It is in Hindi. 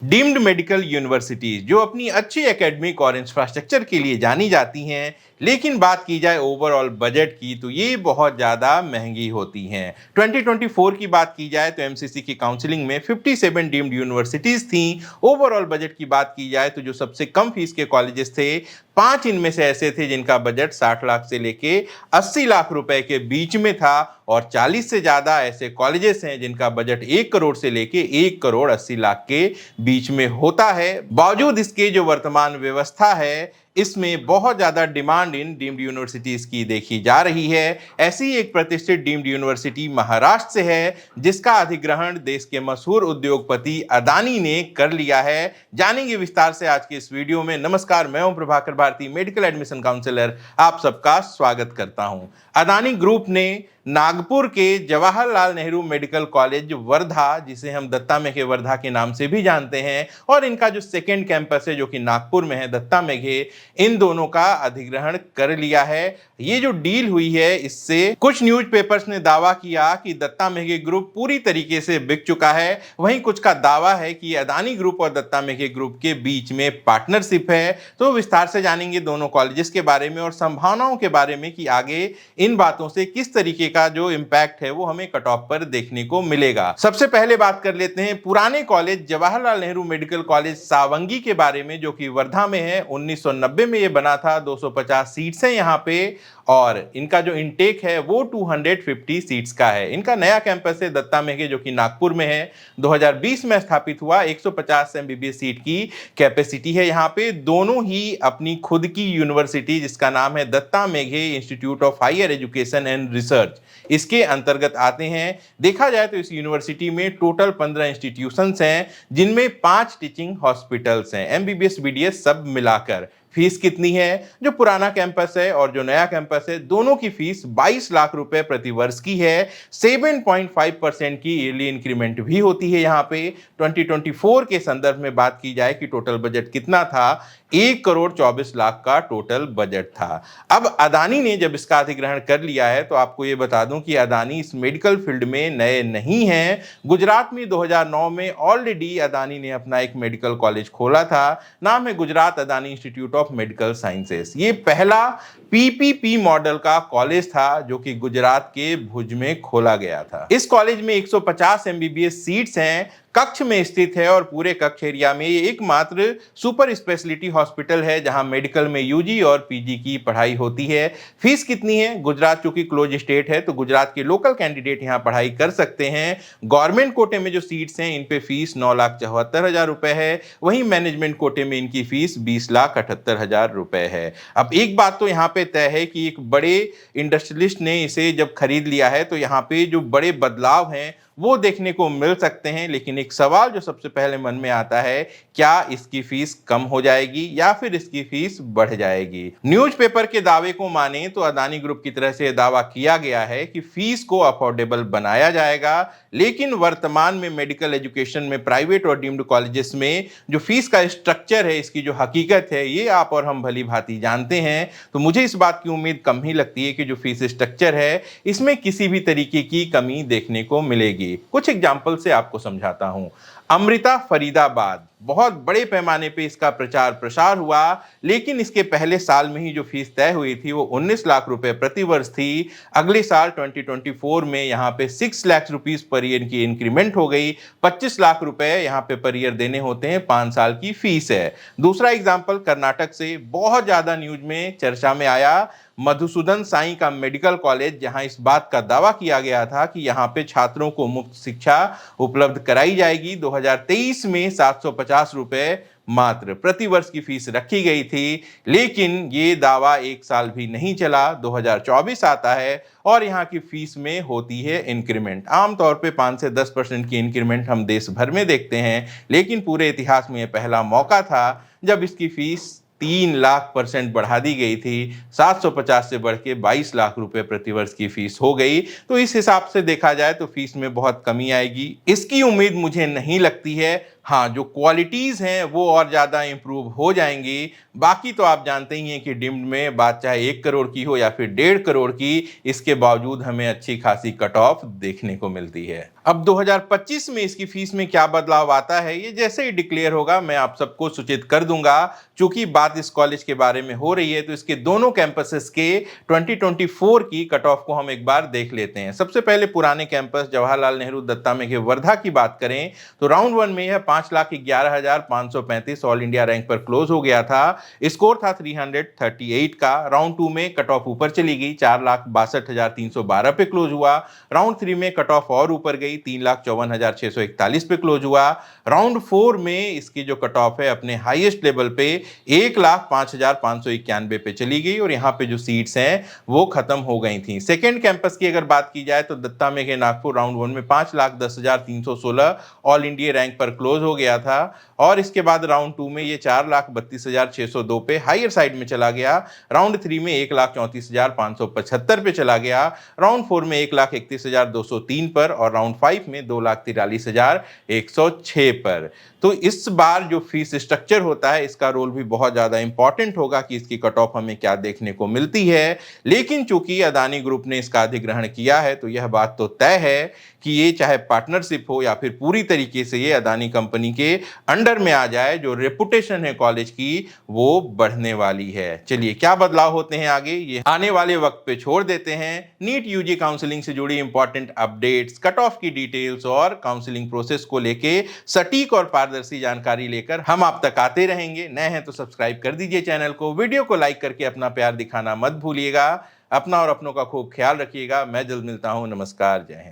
डीम्ड मेडिकल यूनिवर्सिटीज जो अपनी अच्छी एकेडमिक और इंफ्रास्ट्रक्चर के लिए जानी जाती हैं, लेकिन बात की जाए ओवरऑल बजट की तो ये बहुत ज़्यादा महंगी होती हैं। 2024 की बात की जाए तो एमसीसी की काउंसलिंग में 57 डीम्ड यूनिवर्सिटीज़ थीं। ओवरऑल बजट की बात की जाए तो जो सबसे कम फीस के कॉलेजेस थे, 5 इनमें से ऐसे थे जिनका बजट 60 लाख से लेके 80 लाख रुपए के बीच में था और 40 से ज़्यादा ऐसे कॉलेजेस हैं जिनका बजट 1 करोड़ से लेके 1 करोड़ 80 लाख के बीच में होता है। बावजूद इसके जो वर्तमान व्यवस्था है, इसमें बहुत ज़्यादा डिमांड इन डीम्ड यूनिवर्सिटीज़ की देखी जा रही है। ऐसी एक प्रतिष्ठित डीम्ड यूनिवर्सिटी महाराष्ट्र से है, जिसका अधिग्रहण देश के मशहूर उद्योगपति अदानी ने कर लिया है। जानेंगे विस्तार से आज के इस वीडियो में। नमस्कार, मैं हूं Prabhakar Bharti, medical admission counsellor, आप सबका स्वागत करता हूं। अदानी ग्रुप ने नागपुर के जवाहरलाल नेहरू मेडिकल कॉलेज वर्धा, जिसे हम दत्ता मेघे वर्धा के नाम से भी जानते हैं, और इनका जो सेकेंड कैंपस है जो कि नागपुर में है, दत्ता मेघे, इन दोनों का अधिग्रहण कर लिया है। ये जो डील हुई है, इससे कुछ न्यूज़पेपर्स ने दावा किया कि दत्ता मेघे ग्रुप पूरी तरीके से बिक चुका है। वहीं कुछ का दावा है कि अदानी ग्रुप और दत्ता मेघे ग्रुप के बीच में पार्टनरशिप है। तो विस्तार से जानेंगे दोनों कॉलेजेस के बारे में और संभावनाओं के बारे में कि आगे इन बातों से किस तरीके का जो इम्पैक्ट है वो हमें कट ऑफ पर देखने को मिलेगा। सबसे पहले बात कर लेते हैं पुराने college Jawaharlal Nehru medical college Sawangi के बारे में, जो कि वर्धा में है। 1990 में ये बना था। 250 सीट्स हैं यहाँ पे और इनका जो इनटेक है वो 250 सीट्स का है। इनका नया कैंपस है दत्ता मेघे, जो कि नागपुर में है। 2020 में स्थापित हुआ। 150 एमबीबीएस सीट की कैपेसिटी है यहाँ पे। दोनों ही अपनी खुद की यूनिवर्सिटी, जिसका नाम है Datta Meghe institute of higher education and research, इसके अंतर्गत आते हैं। देखा जाए तो इस यूनिवर्सिटी में टोटल 15 इंस्टीट्यूशंस हैं, जिनमें 5 टीचिंग हॉस्पिटल्स हैं, एमबीबीएस बीडीएस सब मिलाकर। फीस कितनी है? जो पुराना कैंपस है और जो नया कैंपस है, दोनों की फीस 22 लाख रुपए प्रति वर्ष की है। 7.5% की ईयरली इंक्रीमेंट भी होती है यहाँ पे। 2024 के संदर्भ में बात की जाए कि टोटल बजट कितना था, 1 करोड़ 24 लाख का टोटल बजट था। अब अदानी ने जब इसका अधिग्रहण कर लिया है, तो आपको ये बता दूं कि अदानी इस मेडिकल फील्ड में नए नहीं हैं। गुजरात में 2009 में ऑलरेडी अदानी ने अपना एक मेडिकल कॉलेज खोला था। नाम है Gujarat Adani institute of medical sciences. ये पहला पीपीपी मॉडल का कॉलेज था जो कि गुजरात के भुज में खोला गया था। इस कॉलेज में 150 एमबीबीएस सीट्स हैं, कक्ष में स्थित है और पूरे कक्ष एरिया में ये एकमात्र सुपर स्पेशलिटी हॉस्पिटल है जहां मेडिकल में यूजी और पीजी की पढ़ाई होती है। फीस कितनी है? गुजरात चूंकि क्लोज स्टेट है तो गुजरात के लोकल कैंडिडेट यहां पढ़ाई कर सकते हैं। गवर्नमेंट कोटे में जो सीट्स हैं, इन पे फीस 9,74,000 रुपए है। वहीं मैनेजमेंट कोटे में इनकी फीस 20,78,000 रुपए है। अब एक बात तो यहाँ पे तय है कि एक बड़े इंडस्ट्रियलिस्ट ने इसे जब खरीद लिया है, तो यहाँ पे जो बड़े बदलाव हैं वो देखने को मिल सकते हैं। लेकिन एक सवाल जो सबसे पहले मन में आता है, क्या इसकी फीस कम हो जाएगी या फिर इसकी फीस बढ़ जाएगी? न्यूज़पेपर के दावे को माने तो अदानी ग्रुप की तरफ से दावा किया गया है कि फीस को अफोर्डेबल बनाया जाएगा, लेकिन वर्तमान में मेडिकल एजुकेशन में प्राइवेट और डीम्ड कॉलेजेस में जो फीस का स्ट्रक्चर है, इसकी जो हकीकत है, ये आप और हम भली भांति जानते हैं। तो मुझे इस बात की उम्मीद कम ही लगती है कि जो फीस स्ट्रक्चर है, इसमें किसी भी तरीके की कमी देखने को मिलेगी। कुछ एग्जाम्पल से आपको समझाता हूं। अमृता फरीदाबाद, बहुत बड़े पैमाने पे इसका प्रचार प्रसार हुआ, लेकिन इसके पहले साल में ही जो फीस तय हुई थी वो 19 लाख रुपए प्रति वर्ष थी। अगले साल 2024 में यहाँ पे 6 लाख रुपीस पर ईयर की इंक्रीमेंट हो गई। 25 लाख रुपए यहाँ पे पर ईयर देने होते हैं, 5 साल की फीस है। दूसरा एग्जाम्पल कर्नाटक से बहुत ज्यादा न्यूज में चर्चा में आया, मधुसूदन साई का मेडिकल कॉलेज, जहां इस बात का दावा किया गया था कि यहां पे छात्रों को मुफ्त शिक्षा उपलब्ध कराई जाएगी। 2023 में 750 रुपए मात्र प्रति वर्ष की फीस रखी गई थी, लेकिन ये दावा 1 साल भी नहीं चला। 2024 आता है और यहाँ की फीस में होती है इंक्रीमेंट। आमतौर पे 5 से 10% की इंक्रीमेंट हम देश भर में देखते हैं, लेकिन पूरे इतिहास में यह पहला मौका था जब इसकी फीस 3 लाख % बढ़ा दी गई थी। 750 से बढ़ के 22 लाख रुपए प्रति वर्ष की फीस हो गई। तो इस हिसाब से देखा जाए तो फीस में बहुत कमी आएगी, इसकी उम्मीद मुझे नहीं लगती है। हाँ, जो क्वालिटीज़ हैं वो और ज़्यादा इंप्रूव हो जाएंगी। बाकी तो आप जानते ही हैं कि डीम्ड में बात चाहे 1 करोड़ की हो या फिर 1.5 करोड़ की, इसके बावजूद हमें अच्छी खासी कट ऑफ देखने को मिलती है। अब 2025 में इसकी फीस में क्या बदलाव आता है, ये जैसे ही डिक्लेयर होगा मैं आप सबको सूचित कर दूंगा। चूंकि बात इस कॉलेज के बारे में हो रही है तो इसके दोनों कैंपसेस के 2024 की कट ऑफ को हम एक बार देख लेते हैं। सबसे पहले पुराने कैंपस जवाहरलाल नेहरू दत्ता में के वर्धा की बात करें तो राउंड 1 में यह 5,11,535 ऑल इंडिया रैंक पर क्लोज हो गया था। स्कोर था 338 का। राउंड 2 में कट ऑफ ऊपर चली गई, 4,62,312 पे क्लोज हुआ। राउंड 3 में कट ऑफ और ऊपर गई, 3,54,641 पे क्लोज हुआ। राउंड 4 में इसकी जो कट ऑफ है अपने हाईएस्ट लेवल पे 1,05,591 पे चली गई और यहाँ पे जो सीट्स हैं वो खत्म हो गई थी। सेकेंड कैंपस की अगर बात की जाए तो दत्ता में के नागपुर राउंड 1 में 5,10,316 ऑल इंडिया रैंक पर क्लोज हो गया था और इसके बाद राउंड 2 में ये 4,32,602 पे हायर साइड में चला गया। राउंड 3 में 1,34,575 पे चला गया। राउंड 4 में 1,31,203 पर और राउंड 5 में 2,43,106 पर। तो इस बार जो फीस स्ट्रक्चर होता है इसका रोल भी बहुत ज़्यादा इंपॉर्टेंट होगा कि इसकी कट ऑफ हमें क्या देखने को मिलती है। लेकिन चूंकि अदानी ग्रुप ने इसका अधिग्रहण किया है तो यह बात तो तय है कि ये चाहे पार्टनरशिप हो या फिर पूरी तरीके से ये अदानी कंपनी के अंडर में आ जाए, जो रेपुटेशन है कॉलेज की वो बढ़ने वाली है। चलिए क्या बदलाव होते हैं आगे ये आने वाले वक्त पे छोड़ देते हैं। नीट यूजी काउंसलिंग से जुड़ी इंपॉर्टेंट अपडेट्स, कट ऑफ की डिटेल्स और काउंसलिंग प्रोसेस को लेके सटीक और पारदर्शी जानकारी लेकर हम आप तक आते रहेंगे। नए हैं तो सब्सक्राइब कर दीजिए चैनल को, वीडियो को लाइक करके अपना प्यार दिखाना मत भूलिएगा। अपना और अपनों का खूब ख्याल रखिएगा। मैं जल्द मिलता हूं। नमस्कार, जय हिंद।